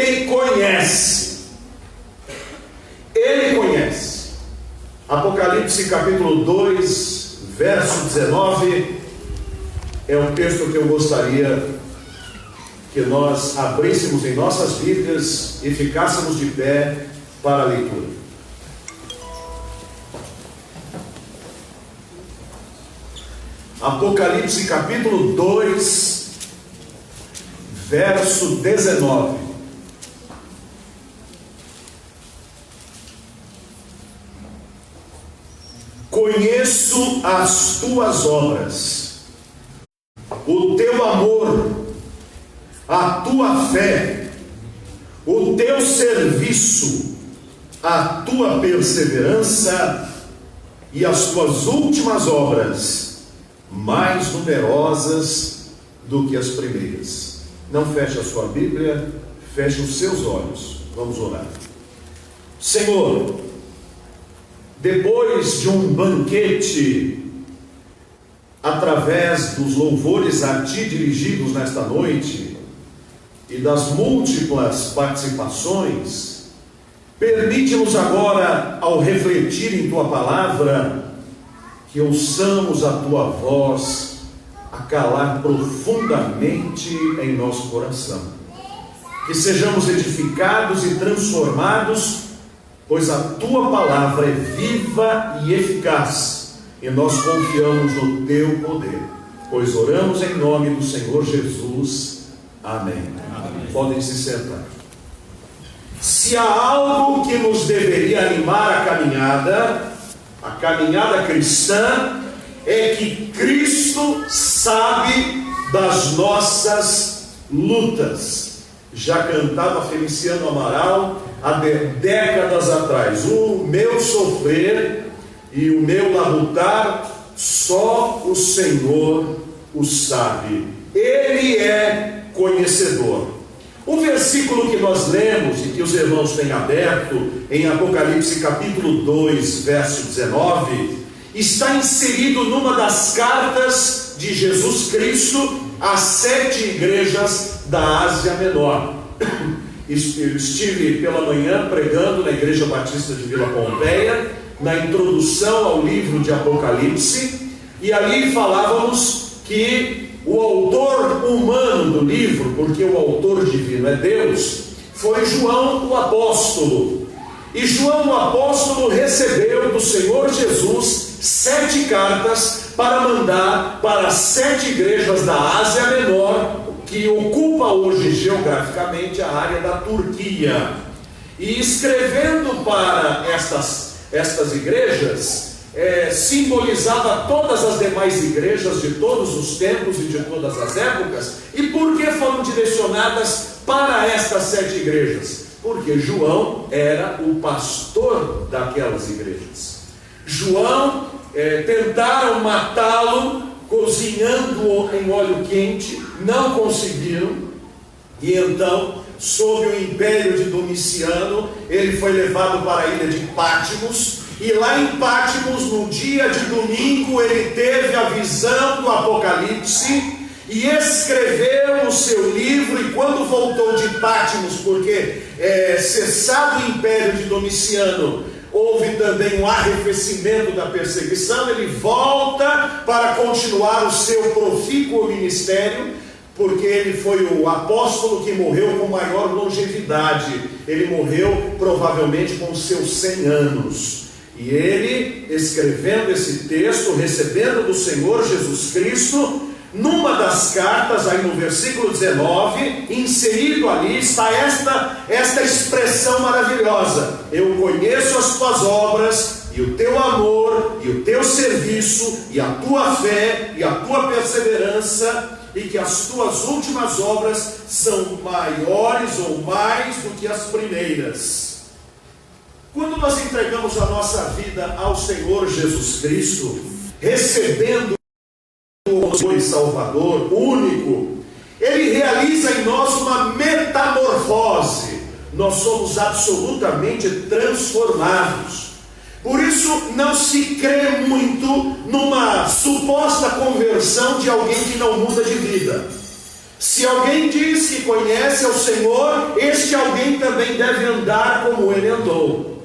Ele conhece. Ele conhece. Apocalipse capítulo 2, verso 19, é um texto que eu gostaria que nós abríssemos em nossas Bíblias e ficássemos de pé para a leitura. Apocalipse capítulo 2, verso 19. Conheço as tuas obras, o teu amor, a tua fé, o teu serviço, a tua perseverança e as tuas últimas obras, mais numerosas do que as primeiras. Não feche a sua Bíblia, feche os seus olhos. Vamos orar. Senhor, depois de um banquete, através dos louvores a Ti dirigidos nesta noite e das múltiplas participações, permite-nos agora, ao refletir em Tua palavra, que ouçamos a Tua voz a calar profundamente em nosso coração, que sejamos edificados e transformados, pois a Tua palavra é viva e eficaz, e nós confiamos no Teu poder, pois oramos em nome do Senhor Jesus. Amém. Amém. Podem se sentar. Se há algo que nos deveria animar a caminhada cristã, é que Cristo sabe das nossas lutas. Já cantava Feliciano Amaral há décadas atrás: o meu sofrer e o meu labutar, só o Senhor o sabe. Ele é conhecedor. O versículo que nós lemos e que os irmãos têm aberto em Apocalipse capítulo 2, verso 19, está inserido numa das cartas de Jesus Cristo às 7 igrejas da Ásia Menor. Eu estive pela manhã pregando na Igreja Batista de Vila Pompeia, na introdução ao livro de Apocalipse, e ali falávamos que o autor humano do livro, porque o autor divino é Deus, foi João o apóstolo. E João o apóstolo recebeu do Senhor Jesus 7 cartas para mandar para as 7 igrejas da Ásia Menor, que ocupa hoje geograficamente a área da Turquia. E escrevendo para estas igrejas, simbolizava todas as demais igrejas de todos os tempos e de todas as épocas. E por que foram direcionadas para estas 7 igrejas? Porque João era o pastor daquelas igrejas. João, tentaram matá-lo cozinhando em óleo quente, não conseguiram, e então, sob o império de Domiciano, ele foi levado para a ilha de Patmos. E lá em Patmos, no dia de domingo, ele teve a visão do Apocalipse e escreveu o seu livro. E quando voltou de Patmos, porque cessado o império de Domiciano, houve também um arrefecimento da perseguição, ele volta para continuar o seu profícuo ministério, porque ele foi o apóstolo que morreu com maior longevidade. Ele morreu provavelmente com seus 100 anos. E ele, escrevendo esse texto, recebendo do Senhor Jesus Cristo, numa das cartas, aí no versículo 19, inserido ali, está esta expressão maravilhosa: eu conheço as tuas obras, e o teu amor, e o teu serviço, e a tua fé, e a tua perseverança, e que as tuas últimas obras são maiores ou mais do que as primeiras. Quando nós entregamos a nossa vida ao Senhor Jesus Cristo, recebendo o Senhor Salvador único, Ele realiza em nós uma metamorfose. Nós somos absolutamente transformados. Por isso não se crê muito numa suposta conversão de alguém que não muda de vida. Se alguém diz que conhece ao Senhor, este alguém também deve andar como ele andou.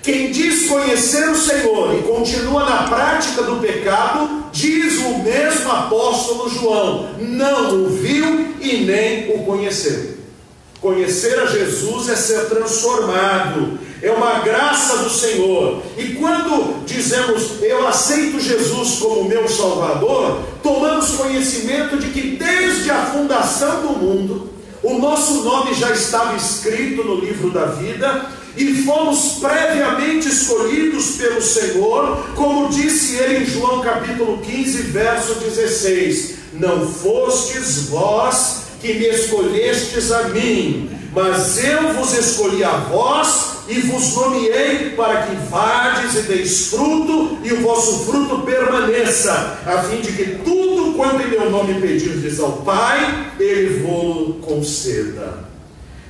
Quem diz conhecer o Senhor e continua na prática do pecado, diz o mesmo apóstolo João, não o viu e nem o conheceu. Conhecer a Jesus é ser transformado, é uma graça do Senhor. E quando dizemos, eu aceito Jesus como meu Salvador, tomamos conhecimento de que desde a fundação do mundo, o nosso nome já estava escrito no livro da vida, e fomos previamente escolhidos pelo Senhor, como disse ele em João capítulo 15, verso 16, não fostes vós que me escolhestes a mim, mas eu vos escolhi a vós e vos nomeei para que vades e deis fruto, e o vosso fruto permaneça, a fim de que tudo quanto em meu nome pedirdes ao Pai, Ele vos conceda.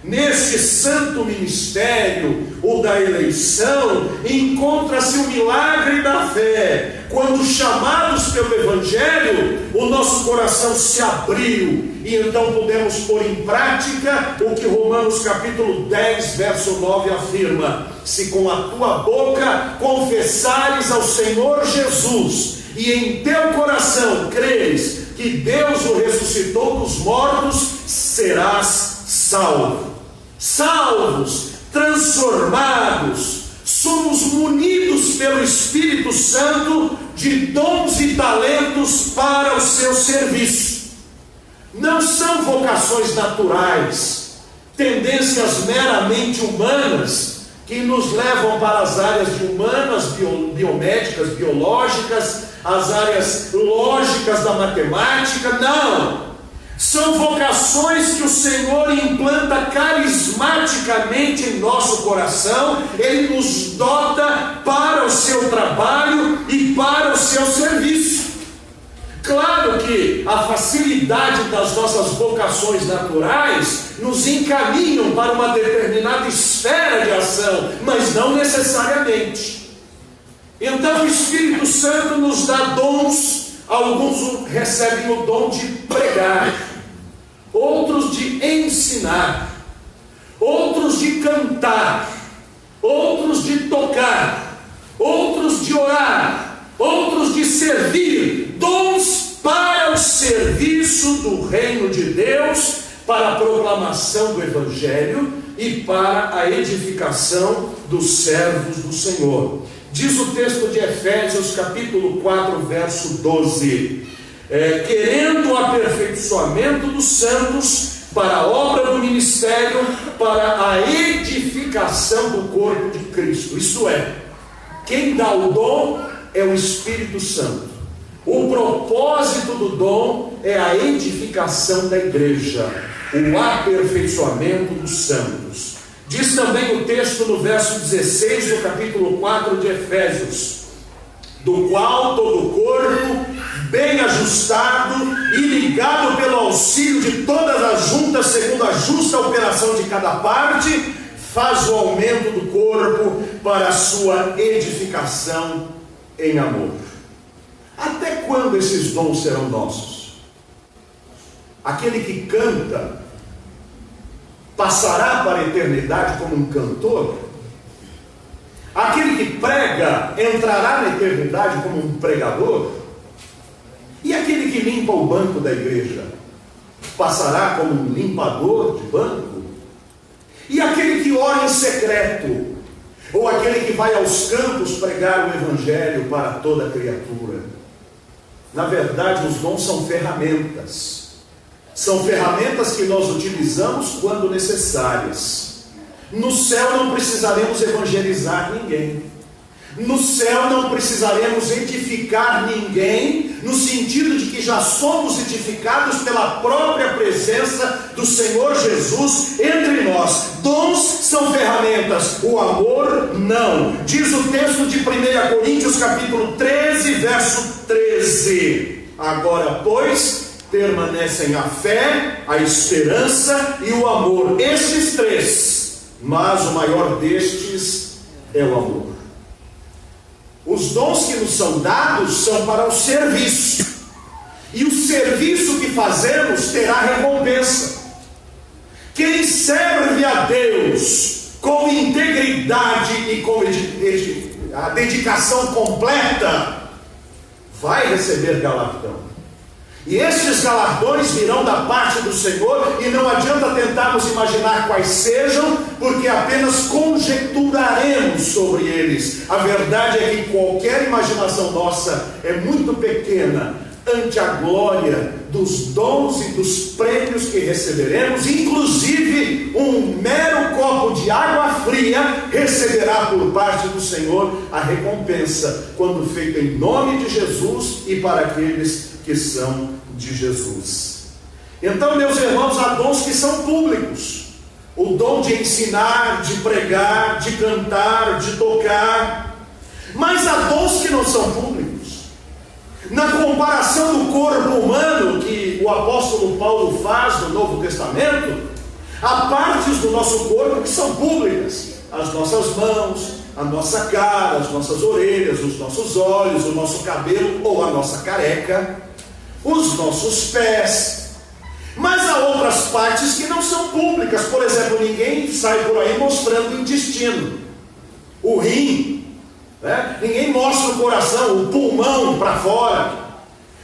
Neste santo ministério, o da eleição, encontra-se o milagre da fé. Quando chamados pelo Evangelho, o nosso coração se abriu, e então pudemos pôr em prática o que Romanos capítulo 10, verso 9 afirma: se com a tua boca confessares ao Senhor Jesus, e em teu coração creres que Deus o ressuscitou dos mortos, serás salvo. Salvos, transformados, somos munidos pelo Espírito Santo de dons e talentos para o seu serviço. Não são vocações naturais, tendências meramente humanas que nos levam para as áreas de humanas, biomédicas, biológicas, as áreas lógicas da matemática. Não! São vocações que o Senhor implanta carismaticamente em nosso coração. Ele nos dota para o seu trabalho e para o seu serviço. Claro que a facilidade das nossas vocações naturais nos encaminham para uma determinada esfera de ação, mas não necessariamente. Então o Espírito Santo nos dá dons. Alguns recebem o dom de pregar, outros de ensinar, outros de cantar, outros de tocar, outros de orar, outros de servir. Dons para o serviço do reino de Deus, para a proclamação do Evangelho e para a edificação dos servos do Senhor. Diz o texto de Efésios capítulo 4, verso 12, querendo o aperfeiçoamento dos santos para a obra do ministério, para a edificação do corpo de Cristo. Isto é, quem dá o dom é o Espírito Santo. O propósito do dom é a edificação da igreja, o aperfeiçoamento dos santos. Diz também o texto no verso 16 do capítulo 4 de Efésios, do qual todo o corpo, bem ajustado e ligado pelo auxílio de todas as juntas, segundo a justa operação de cada parte, faz o aumento do corpo para a sua edificação em amor. Até quando esses dons serão nossos? Aquele que canta passará para a eternidade como um cantor? Aquele que prega entrará na eternidade como um pregador? E aquele que limpa o banco da igreja passará como um limpador de banco? E aquele que ora em secreto, ou aquele que vai aos campos pregar o evangelho para toda criatura? Na verdade, os dons são ferramentas. São ferramentas que nós utilizamos quando necessárias. No céu não precisaremos evangelizar ninguém. No céu não precisaremos edificar ninguém, no sentido de que já somos edificados pela própria presença do Senhor Jesus entre nós. Dons são ferramentas, o amor não. Diz o texto de 1 Coríntios capítulo 13, verso 13. Agora, pois, permanecem a fé, a esperança e o amor, estes três, mas o maior destes é o amor. Os dons que nos são dados são para o serviço. e o serviço que fazemos terá recompensa. Quem serve a Deus com integridade e com a dedicação completa, vai receber galardão. E estes galardões virão da parte do Senhor, e não adianta tentarmos imaginar quais sejam, porque apenas conjecturaremos sobre eles. A verdade é que qualquer imaginação nossa é muito pequena ante a glória dos dons e dos prêmios que receberemos. Inclusive um mero copo de água fria receberá por parte do Senhor a recompensa, quando feito em nome de Jesus e para aqueles que são de Jesus. Então, meus irmãos, há dons que são públicos: o dom de ensinar, de pregar, de cantar, de tocar. Mas há dons que não são públicos. Na comparação do corpo humano que o apóstolo Paulo faz no Novo Testamento, há partes do nosso corpo que são públicas: as nossas mãos, a nossa cara, as nossas orelhas, os nossos olhos, o nosso cabelo ou a nossa careca, os nossos pés. Mas há outras partes que não são públicas. Por exemplo, ninguém sai por aí mostrando o intestino, o rim, né? Ninguém mostra o coração, o pulmão para fora.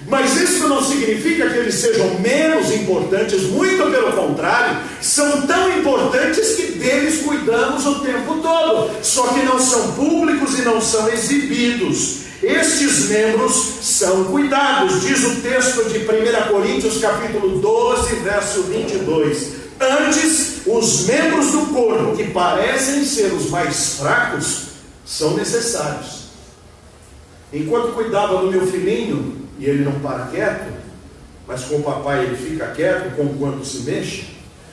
Mas isso não significa que eles sejam menos importantes, muito pelo contrário, são tão importantes que deles cuidamos o tempo todo, só que não são públicos e não são exibidos. Estes membros são cuidados, diz o texto de 1 Coríntios capítulo 12, verso 22. Antes, os membros do corpo que parecem ser os mais fracos são necessários. Enquanto cuidava do meu filhinho, e ele não para quieto, mas com o papai ele fica quieto, conquanto se mexe,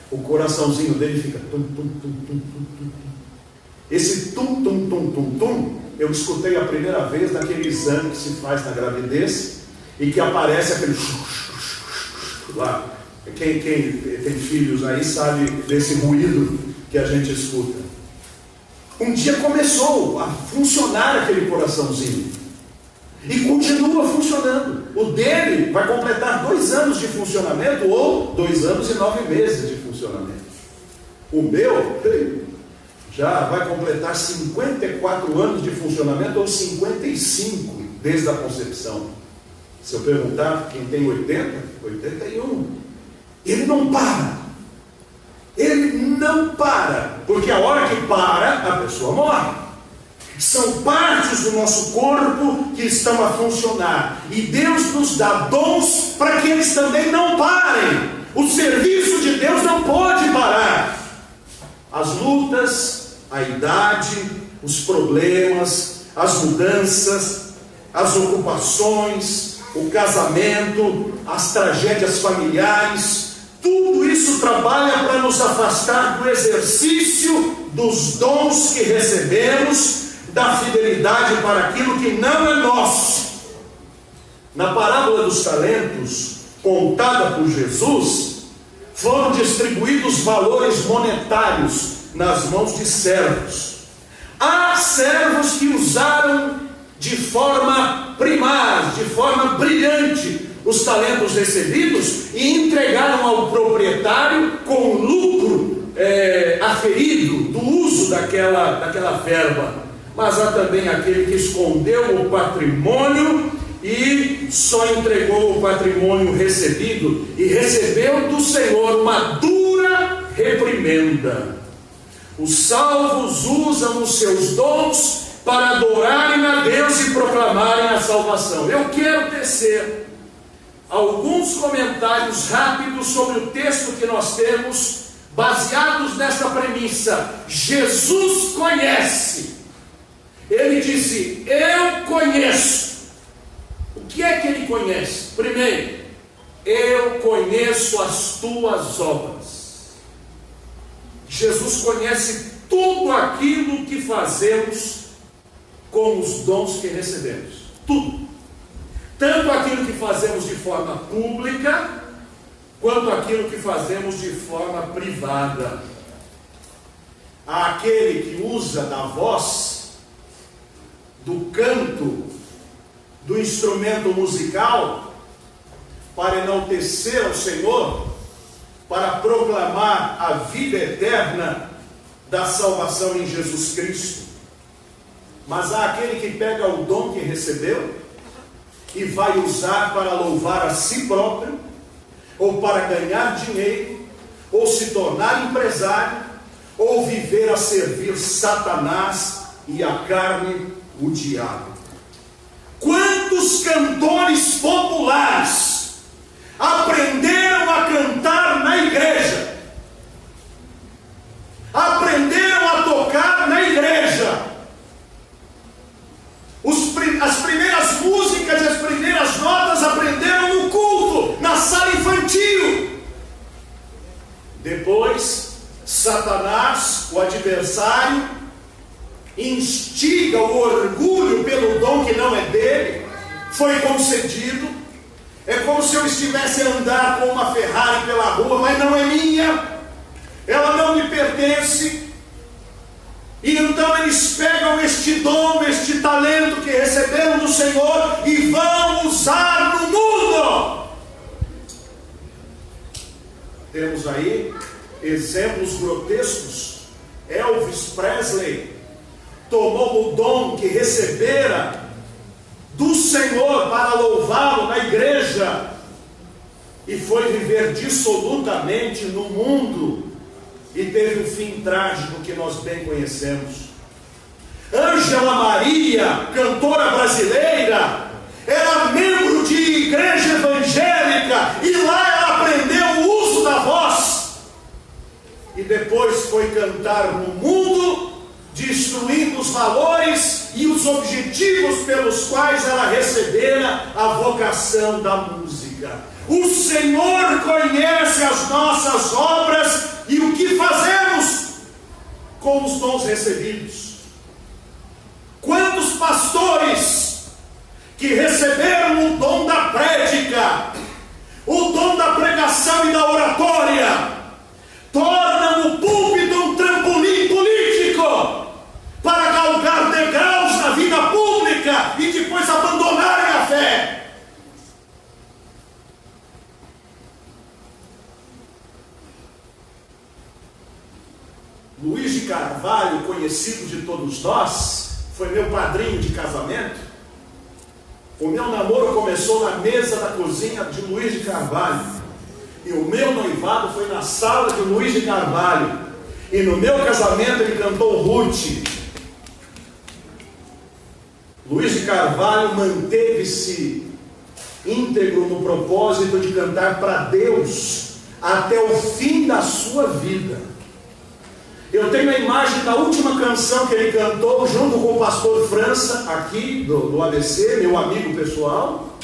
o coraçãozinho dele fica tum, tum, tum, tum, tum, tum. Esse tum, tum, tum, tum, tum, eu escutei a primeira vez naquele exame que se faz na gravidez, e que aparece aquele lá. Quem tem filhos aí sabe desse ruído que a gente escuta. Um dia começou a funcionar aquele coraçãozinho, e continua funcionando. O dele vai completar 2 anos de funcionamento, ou 2 anos e 9 meses de funcionamento. O meu já vai completar 54 anos de funcionamento, ou 55 desde a concepção. Se eu perguntar quem tem 80, 81. Ele não para. Ele não para, porque a hora que para, a pessoa morre. São partes do nosso corpo que estão a funcionar, e Deus nos dá dons para que eles também não parem. O serviço de Deus não pode parar. As lutas, a idade, os problemas, as mudanças, as ocupações, o casamento, as tragédias familiares, tudo isso trabalha para nos afastar do exercício dos dons que recebemos, da fidelidade para aquilo que não é nosso. Na parábola dos talentos, contada por Jesus, foram distribuídos valores monetários nas mãos de servos. Há servos que usaram de forma primaz, de forma brilhante, os talentos recebidos e entregaram ao proprietário com lucro aferido do uso daquela verba. Mas há também aquele que escondeu o patrimônio e só entregou o patrimônio recebido, e recebeu do Senhor uma dura reprimenda. Os salvos usam os seus dons para adorarem a Deus e proclamarem a salvação. Eu quero tecer alguns comentários rápidos sobre o texto que nós temos, baseados nesta premissa: Jesus conhece. Ele disse: eu conheço. O que é que ele conhece? Primeiro, eu conheço as tuas obras. Jesus conhece tudo aquilo que fazemos com os dons que recebemos. Tudo. Tanto aquilo que fazemos de forma pública, quanto aquilo que fazemos de forma privada. Há aquele que usa da voz, do canto, do instrumento musical, para enaltecer ao Senhor, para proclamar a vida eterna da salvação em Jesus Cristo. Mas há aquele que pega o dom que recebeu e vai usar para louvar a si próprio, ou para ganhar dinheiro, ou se tornar empresário, ou viver a servir Satanás e a carne, o diabo. Quantos cantores populares aprenderam a cantar na igreja, aprenderam a tocar na igreja, as primeiras músicas e as primeiras notas aprenderam no culto, na sala infantil. Depois, Satanás, o adversário, instiga o orgulho pelo dom que não é dele, foi concedido. É como se eu estivesse a andar com uma Ferrari pela rua, mas não é minha, ela não me pertence. E então eles pegam este dom, este talento que receberam do Senhor e vão usar no mundo. Temos aí exemplos grotescos. Elvis Presley tomou o dom que recebera do Senhor para louvá-lo na igreja e foi viver dissolutamente no mundo e teve o fim trágico que nós bem conhecemos. Ângela Maria, cantora brasileira, era membro de igreja evangélica e lá ela aprendeu o uso da voz e depois foi cantar no mundo, destruindo os valores e os objetivos pelos quais ela recebera a vocação da música. O Senhor conhece as nossas obras e o que fazemos com os dons recebidos. Quantos pastores que receberam o dom da prédica, o dom da pregação e da oratória, tornam o púlpito um trampolim político para galgar degraus na vida pública e depois abandonarem a fé. Luiz de Carvalho, conhecido de todos nós, foi meu padrinho de casamento. O meu namoro começou na mesa da cozinha de Luiz de Carvalho, e o meu noivado foi na sala de Luiz de Carvalho, e no meu casamento ele cantou Ruth. Luiz de Carvalho manteve-se íntegro no propósito de cantar para Deus até o fim da sua vida. Eu tenho a imagem da última canção que ele cantou junto com o pastor França, aqui do ABC, meu amigo pessoal.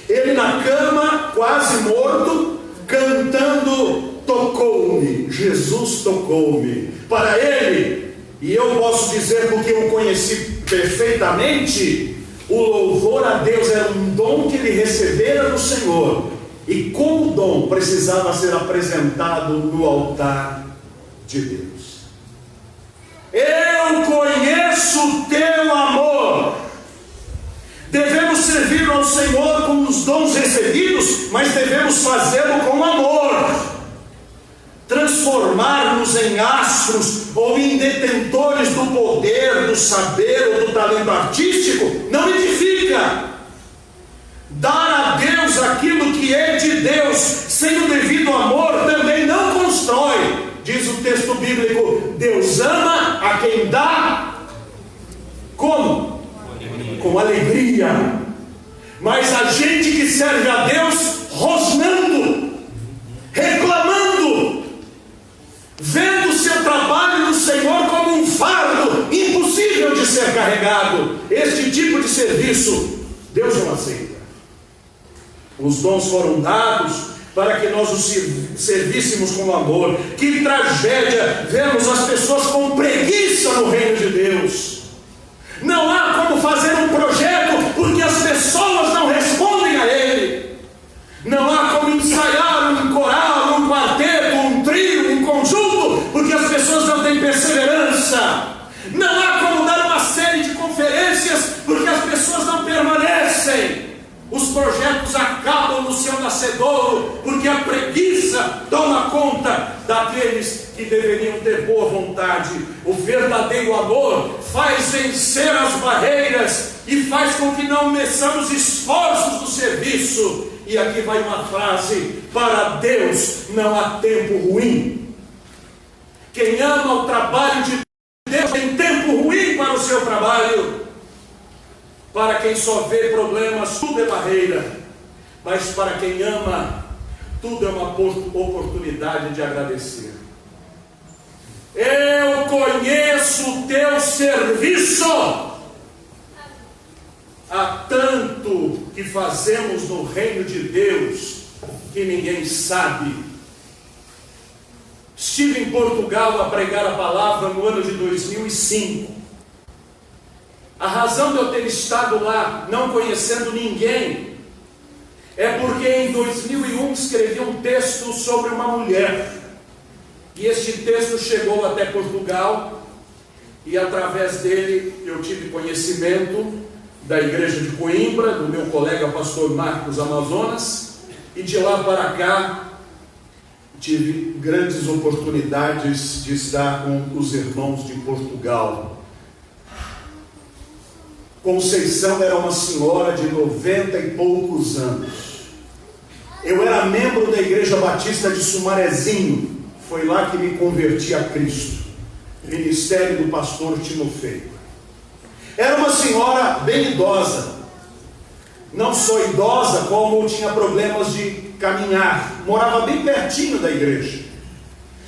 Ele na cama, quase morto, cantando Tocou-me, Jesus tocou-me. Para ele, e eu posso dizer porque eu o conheci perfeitamente, o louvor a Deus era um dom que ele recebera do Senhor, e como dom precisava ser apresentado no altar de Deus. Eu conheço o teu amor. Devemos servir ao Senhor com os dons recebidos, mas devemos fazê-lo com amor. Transformar-nos em astros ou em detentores do poder, do saber ou do talento artístico não edifica. Dar a Deus aquilo que é de Deus sem o devido amor também não constrói. Diz o texto bíblico: Deus ama a quem dá. Como? Com alegria. Mas a gente que serve a Deus rosnando, reclamando, vendo o seu trabalho no Senhor como um fardo impossível de ser carregado, este tipo de serviço Deus não aceita. Os dons foram dados para que nós os servíssemos com amor. Que tragédia vemos as pessoas com preguiça no reino de Deus. Não há como fazer um projeto porque as pessoas não respondem a ele. Não há como ensaiar um coral, um quarteto, um trio, um conjunto, porque as pessoas não têm perseverança. Não há como dar uma série de conferências porque as pessoas não permanecem. Os projetos acabam no seu nascedouro, porque a preguiça toma conta daqueles que deveriam ter boa vontade. O verdadeiro amor faz vencer as barreiras e faz com que não meçamos esforços do serviço. E aqui vai uma frase: para Deus não há tempo ruim. Quem ama o trabalho de Deus tem tempo ruim para o seu trabalho. Para quem só vê problemas, tudo é barreira. Mas para quem ama, tudo é uma oportunidade de agradecer. Eu conheço o teu serviço. Há tanto que fazemos no reino de Deus que ninguém sabe. Estive em Portugal a pregar a palavra no ano de 2005. A razão de eu ter estado lá não conhecendo ninguém é porque em 2001 escrevi um texto sobre uma mulher. E este texto chegou até Portugal e através dele eu tive conhecimento da igreja de Coimbra, do meu colega pastor Marcos Amazonas, e de lá para cá tive grandes oportunidades de estar com os irmãos de Portugal. Conceição era uma senhora de 90 e poucos anos. Eu era membro da Igreja Batista de Sumarezinho. Foi lá que me converti a Cristo. Ministério do pastor Timofeio. Era uma senhora bem idosa. Não só idosa, como tinha problemas de caminhar. Morava bem pertinho da igreja.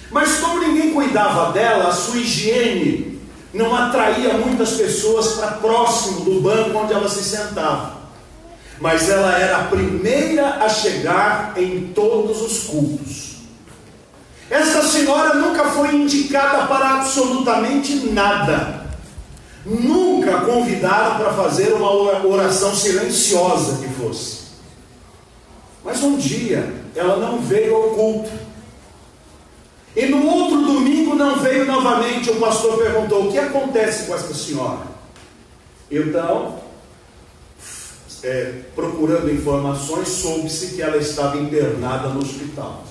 Mas como ninguém cuidava dela, a sua higiene não atraía muitas pessoas para próximo do banco onde ela se sentava. Mas ela era a primeira a chegar em todos os cultos. Esta senhora nunca foi indicada para absolutamente nada. Nunca convidaram para fazer uma oração silenciosa que fosse. Mas um dia ela não veio ao culto. E no outro domingo não veio novamente. O pastor perguntou: o que acontece com esta senhora? Então, procurando informações, soube-se que ela estava internada no hospital.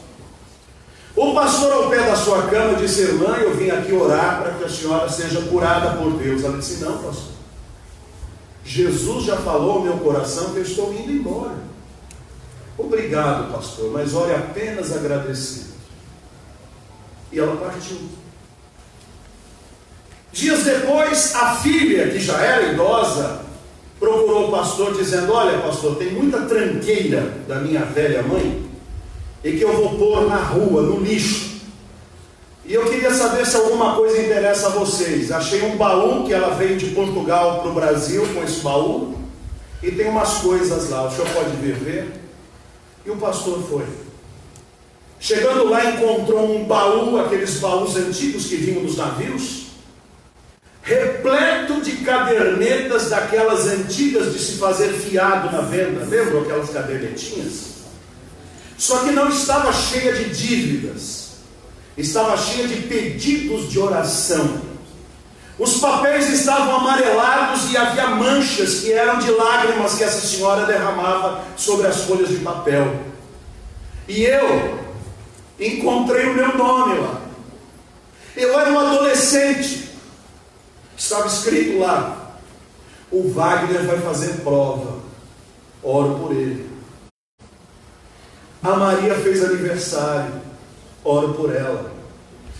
O pastor, ao pé da sua cama, disse: irmã, eu vim aqui orar para que a senhora seja curada por Deus. Ela disse: não, pastor, Jesus já falou ao meu coração que eu estou indo embora. Obrigado, pastor, mas ore apenas agradecido. E ela partiu. Dias depois, a filha, que já era idosa, procurou o pastor dizendo: olha, pastor, tem muita tranqueira da minha velha mãe e que eu vou pôr na rua, no lixo. E eu queria saber se alguma coisa interessa a vocês. Achei um baú que ela veio de Portugal para o Brasil com esse baú, e tem umas coisas lá, o senhor pode vir ver? E o pastor foi. Chegando lá, encontrou um baú, aqueles baús antigos que vinham dos navios, repleto de cadernetas daquelas antigas de se fazer fiado na venda. Lembram aquelas cadernetinhas? Só que não estava cheia de dívidas, estava cheia de pedidos de oração. Os papéis estavam amarelados e havia manchas que eram de lágrimas que essa senhora derramava sobre as folhas de papel. E eu encontrei o meu nome lá. Eu era um adolescente. Estava escrito lá: o Wagner vai fazer prova, oro por ele. A Maria fez aniversário, oro por ela.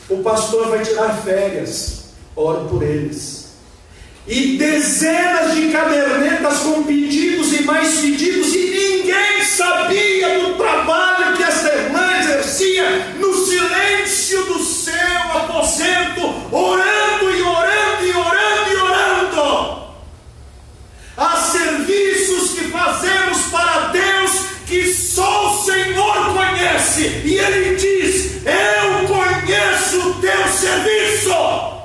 O pastor vai tirar férias, oro por eles. E dezenas de cadernetas com pedidos e mais pedidos, e ninguém sabia do trabalho que esta irmã exercia no silêncio do seu aposento, orando e orando e orando e orando. Há serviços que fazemos para Deus que só o Senhor conhece, e Ele diz: eu conheço o teu serviço.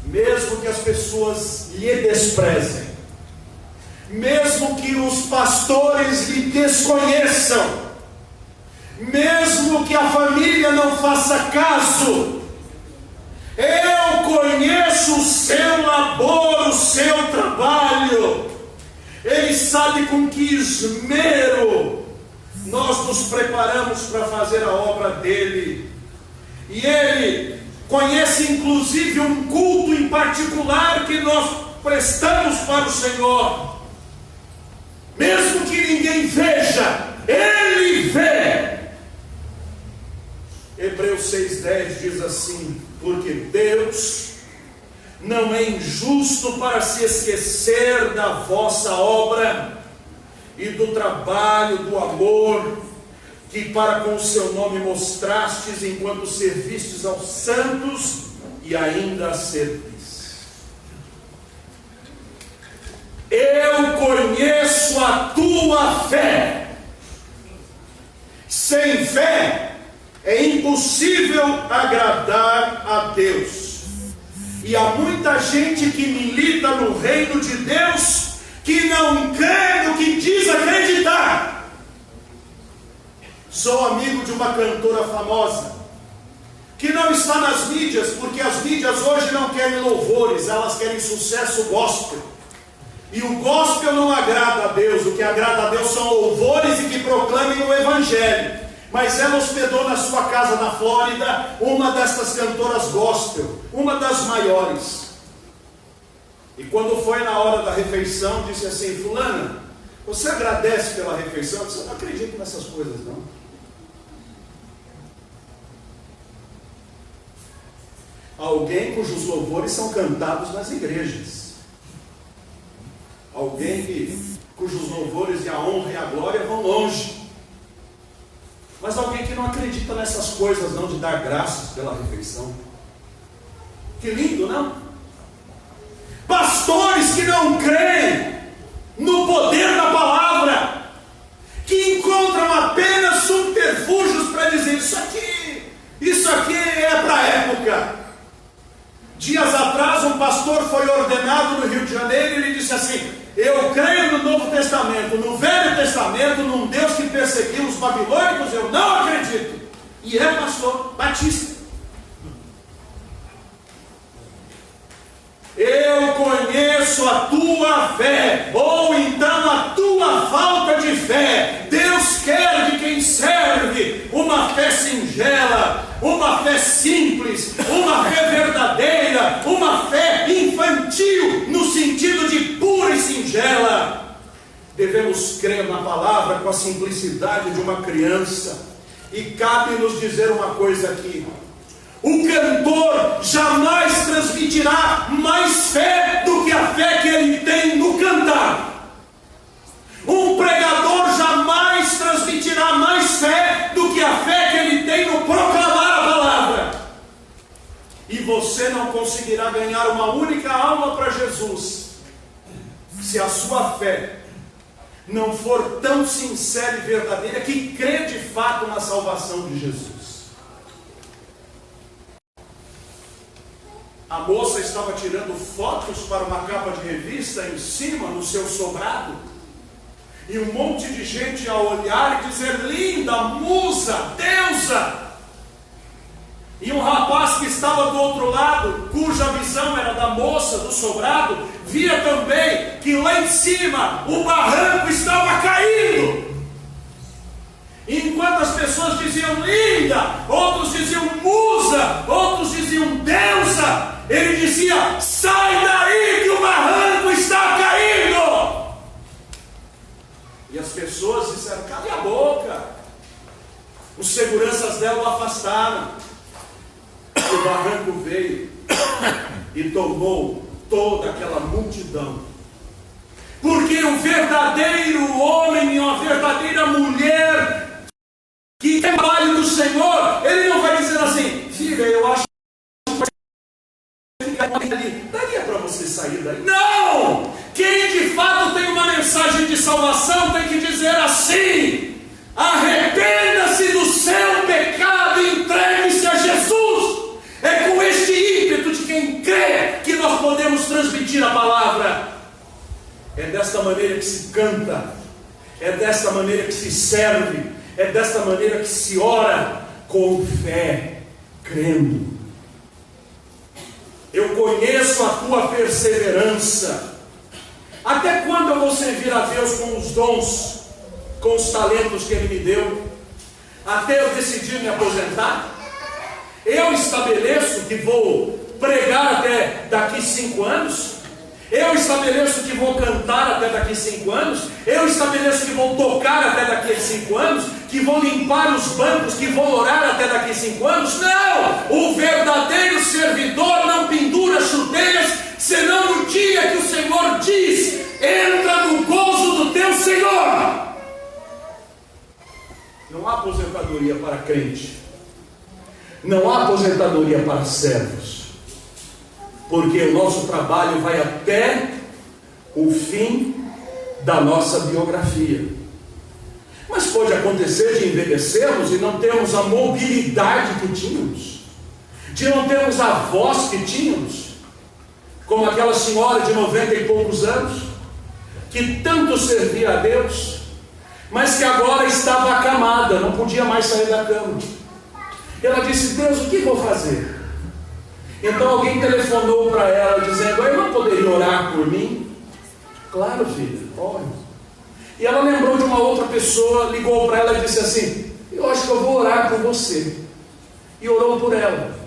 Mesmo que as pessoas lhe desprezem, mesmo que os pastores lhe desconheçam, mesmo que a família não faça caso, eu conheço o seu labor, o seu trabalho. Ele sabe com que esmero nós nos preparamos para fazer a obra dele. E Ele conhece inclusive um culto em particular que nós prestamos para o Senhor. Mesmo que ninguém veja, Ele vê. Hebreus 6,10 diz assim: porque Deus não é injusto para se esquecer da vossa obra e do trabalho, do amor que para com o seu nome mostrastes enquanto servistes aos santos e ainda servis. Eu conheço a tua fé. Sem fé é impossível agradar a Deus. E há muita gente que milita no reino de Deus que não crê no que diz acreditar. Sou amigo de uma cantora famosa que não está nas mídias, porque as mídias hoje não querem louvores, elas querem sucesso gospel. E o gospel não agrada a Deus, o que agrada a Deus são louvores e que proclamem o Evangelho. Mas ela hospedou na sua casa na Flórida uma destas cantoras gospel, uma das maiores. E quando foi na hora da refeição, disse assim: fulana, você agradece pela refeição? Eu disse: eu não acredito nessas coisas não. Alguém cujos louvores são cantados nas igrejas. Alguém cujos louvores e a honra e a glória vão longe. Mas alguém que não acredita nessas coisas não, de dar graças pela refeição. Que lindo, não? Pastores que não creem no poder da palavra, que encontram apenas subterfúgios para dizer: isso aqui é para a época. Dias atrás um pastor foi ordenado no Rio de Janeiro e ele disse assim: eu creio no Novo Testamento, no Velho Testamento, num Deus que perseguiu os babilônicos, eu não acredito. E é pastor batista. Eu conheço a tua fé, ou então a tua falta de fé. Deus quer de quem serve uma fé singela, uma fé simples, uma fé verdadeira, uma fé infantil, no sentido de pura e singela. Devemos crer na palavra com a simplicidade de uma criança. E cabe-nos dizer uma coisa aqui: o cantor jamais transmitirá mais fé do que a fé que ele tem no cantar. Um pregador jamais transmitirá mais fé do que a fé que ele tem no proclamar a palavra. E você não conseguirá ganhar uma única alma para Jesus se a sua fé não for tão sincera e verdadeira que crê de fato na salvação de Jesus. A moça estava tirando fotos para uma capa de revista em cima, no seu sobrado. E um monte de gente a olhar e dizer: linda, musa, deusa. E um rapaz que estava do outro lado, cuja visão era da moça, do sobrado, via também que lá em cima o barranco estava caindo. E enquanto as pessoas diziam linda, outros diziam musa, outros diziam deusa, ele dizia: sai daí que o barranco está caindo. E as pessoas disseram: cale a boca. Os seguranças dela o afastaram. O barranco veio e tomou toda aquela multidão. Porque o verdadeiro homem e a verdadeira mulher que tem trabalho do Senhor, ele não vai dizer assim: filha, eu acho que daria para você sair daí. Não! Quem de fato tem uma mensagem de salvação tem que dizer assim: arrependa-se do seu pecado e entregue-se a Jesus. É com este ímpeto de quem crê que nós podemos transmitir a palavra. É desta maneira que se canta, é desta maneira que se serve, é desta maneira que se ora, com fé, crendo. Eu conheço a tua perseverança. Até quando eu vou servir a Deus com os dons, com os talentos que Ele me deu? Até eu decidir me aposentar? Eu estabeleço que vou pregar até daqui 5 anos? Eu estabeleço que vou cantar até daqui 5 anos? Eu estabeleço que vou tocar até daqui 5 anos? Que vou limpar os bancos? Que vou orar até daqui 5 anos? Não! O verdadeiro servidor não pendura chuteiras, senão no dia que o Senhor diz: entra no gozo do teu Senhor. Não há aposentadoria para crente, não há aposentadoria para servos, porque o nosso trabalho vai até o fim da nossa biografia. Mas pode acontecer de envelhecermos e não termos a mobilidade que tínhamos, de não termos a voz que tínhamos, como aquela senhora de 90 e poucos anos, que tanto servia a Deus, mas que agora estava acamada, não podia mais sair da cama. Ela disse: Deus, o que vou fazer? Então alguém telefonou para ela dizendo: eu não poderia orar por mim? Claro, filha, ore. E ela lembrou de uma outra pessoa, ligou para ela e disse assim: eu acho que eu vou orar por você. E orou por ela.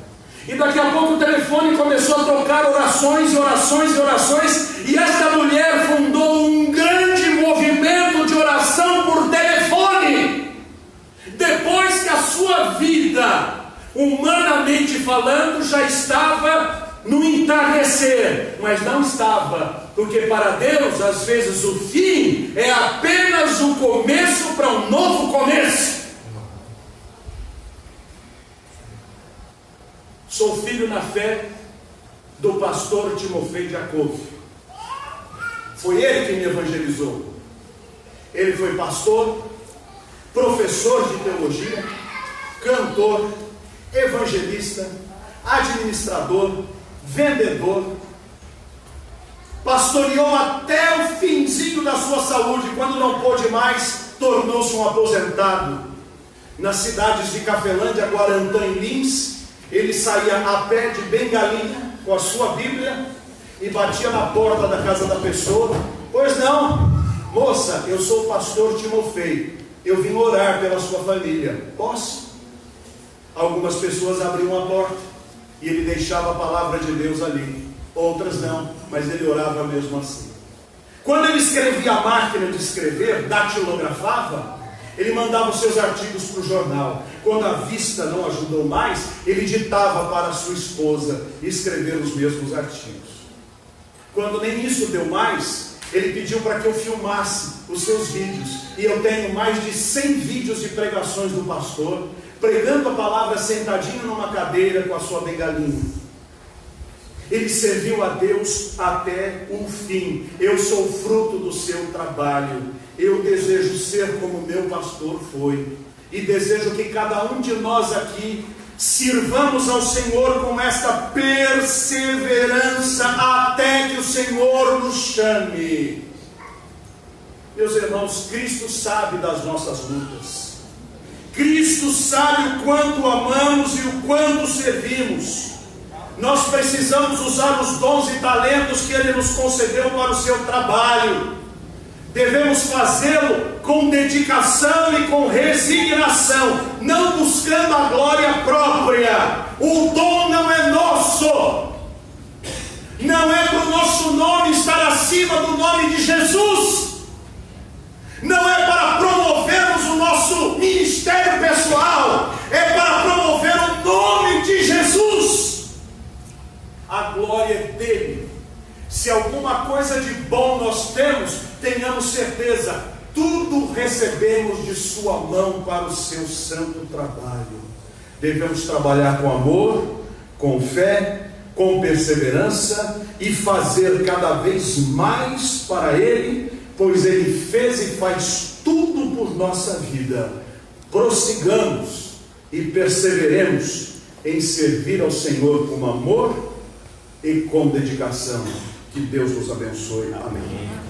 E daqui a pouco o telefone começou a tocar orações e orações e orações, e esta mulher fundou um grande movimento de oração por telefone. Depois que a sua vida, humanamente falando, já estava no entardecer, mas não estava, porque para Deus, às vezes, o fim é apenas o começo para um novo começo. Sou filho na fé do pastor Timofei Jacob. Foi ele que me evangelizou. Ele foi pastor, professor de teologia, cantor, evangelista, administrador, vendedor. Pastoreou até o finzinho da sua saúde. Quando não pôde mais, tornou-se um aposentado. Nas cidades de Cafelândia, Guarantã e Lins, ele saía a pé de bengalinha com a sua Bíblia e batia na porta da casa da pessoa. Pois não, moça, eu sou o pastor Timofei, eu vim orar pela sua família, posso? Algumas pessoas abriam a porta e ele deixava a palavra de Deus ali, outras não, mas ele orava mesmo assim. Quando ele escrevia a máquina de escrever, datilografava, ele mandava os seus artigos para o jornal. Quando a vista não ajudou mais, ele ditava para a sua esposa escrever os mesmos artigos. Quando nem isso deu mais, ele pediu para que eu filmasse os seus vídeos. E eu tenho mais de 100 vídeos de pregações do pastor, pregando a palavra sentadinho numa cadeira com a sua bengalinha. Ele serviu a Deus até o fim. Eu sou fruto do seu trabalho. Eu desejo ser como meu pastor foi. E desejo que cada um de nós aqui sirvamos ao Senhor com esta perseverança até que o Senhor nos chame. Meus irmãos, Cristo sabe das nossas lutas. Cristo sabe o quanto amamos e o quanto servimos. Nós precisamos usar os dons e talentos que Ele nos concedeu para o seu trabalho. Devemos fazê-lo com dedicação e com resignação, não buscando a glória própria. O dom não é nosso, não é para o nosso nome estar acima do nome de Jesus, não é para promovermos o nosso ministério pessoal, é para promover o nome de Jesus. A glória é dele. Se alguma coisa de bom nós temos, tenhamos certeza, tudo recebemos de sua mão para o seu santo trabalho. Devemos trabalhar com amor, com fé, com perseverança e fazer cada vez mais para Ele, pois Ele fez e faz tudo por nossa vida. Prossigamos e perseveremos em servir ao Senhor com amor e com dedicação. Que Deus nos abençoe. Amém.